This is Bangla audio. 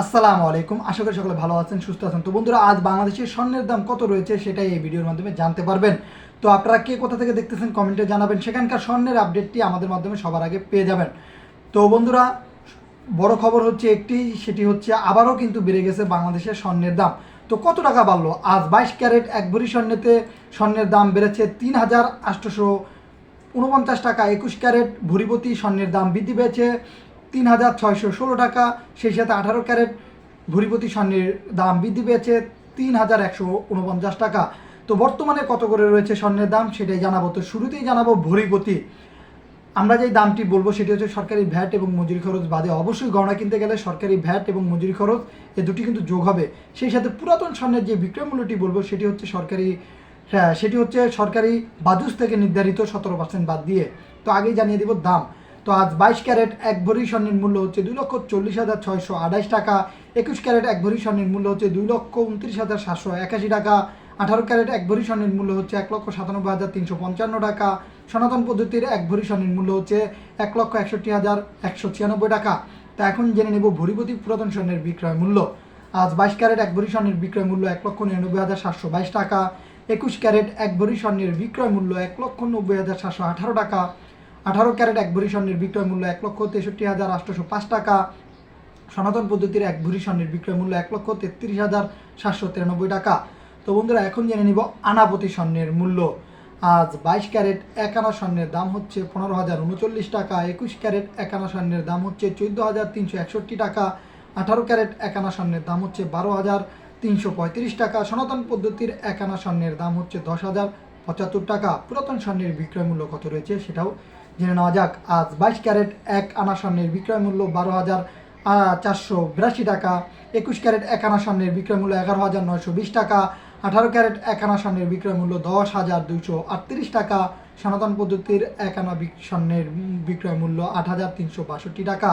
আসসালামু আলাইকুম। আশা করি সকলে ভালো আছেন, সুস্থ আছেন। তো বন্ধুরা, আজ বাংলাদেশের স্বর্ণের দাম কত রয়েছে সেটাই এই ভিডিওর মাধ্যমে জানতে পারবেন। তো আপনারা কে কোথা থেকে দেখতেছেন কমেন্টে জানাবেন, সেখানকার স্বর্ণের আপডেটটি আমাদের মাধ্যমে সবার আগে পেয়ে যাবেন। তো বন্ধুরা, বড় খবর হচ্ছে একটি, সেটি হচ্ছে আবারও কিন্তু বেড়ে গেছে বাংলাদেশের স্বর্ণের দাম। তো কত টাকা বাড়লো? আজ 22 ক্যারেট এক ভরি স্বর্ণের দাম বেড়েছে 3,849 টাকা। 21 ক্যারেট ভরিপতি স্বর্ণের দাম বৃদ্ধি পেয়েছে 3,616 টাকা। সেই সাথে 18 ক্যারেট ভরিপতি স্বর্ণের দাম বৃদ্ধি পেয়েছে 3,149 টাকা। তো বর্তমানে কত করে রয়েছে স্বর্ণের দাম সেটাই জানাবো। তো শুরুতেই জানাবো ভরিপতি। আমরা যে দামটি বলবো সেটি হচ্ছে সরকারি ভ্যাট এবং মজুরি খরচ বাদে। অবশ্যই গয়না কিনতে গেলে সরকারি ভ্যাট এবং মজুরি খরচ এ দুটি কিন্তু যোগ হবে। সেই সাথে পুরাতন স্বর্ণের যে বিক্রয় মূল্যটি বলবো সেটি হচ্ছে সরকারি বাজুস থেকে নির্ধারিত 17% বাদ দিয়ে। তো আগেই জানিয়ে দিব দাম। তো আজ 22 ক্যারেট এক ভরি স্বর্ণের মূল্য হচ্ছে 2,40,628 টাকা। 21 ক্যারেট এক ভরি স্বর্ণের মূল্য হচ্ছে 2,29,781 টাকা। 18 ক্যারেট এক ভরি স্বর্ণের মূল্য হচ্ছে 1,97,355 টাকা। সনাতন পদ্ধতির এক ভরি স্বর্ণের মূল্য হচ্ছে 1,61,196 টাকা। তা এখন জেনে নেব ভরিপতি পুরাতন স্বর্ণের বিক্রয় মূল্য। আজ 22 ক্যারেট এক ভরি স্বর্ণের বিক্রয় মূল্য 1,99,722 টাকা। 21 ক্যারেট এক ভরি স্বর্ণের বিক্রয় মূল্য 1,90,718 টাকা। 18 ক্যারেট এক ভরি স্বর্ণের বিক্রয় মূল্য 1,63,805 টাকা। সনাতন পদ্ধতির এক ভরি স্বর্ণের বিক্রয় মূল্য 1,33,793 টাকা। তো বন্ধুরা, এখন জেনে নিব আনাপতি স্বর্ণের মূল্য। আজ 22 ক্যারেট এক আনা স্বর্ণের দাম হচ্ছে 15,039 টাকা। 21 ক্যারেট এক আনা স্বর্ণের দাম হচ্ছে 14,361 টাকা। 18 ক্যারেট এক আনা স্বর্ণের দাম হচ্ছে 12,335 টাকা। সনাতন পদ্ধতির এক আনা স্বর্ণের দাম হচ্ছে 10,075 টাকা। পুরাতন স্বর্ণের বিক্রয় মূল্য কত রয়েছে সেটাও জেনে নেওয়া যাক। আজ 22 ক্যারেট এক আনা স্বর্ণের বিক্রয় মূল্য 12,482 টাকা। 21 ক্যারেট এক আনা স্বর্ণের বিক্রয় মূল্য 11,920 টাকা। 18 ক্যারেট এক আনা স্বর্ণের বিক্রয় মূল্য 10,238 টাকা। সনাতন পদ্ধতির এক আনা স্বর্ণের বিক্রয় মূল্য 8,362 টাকা।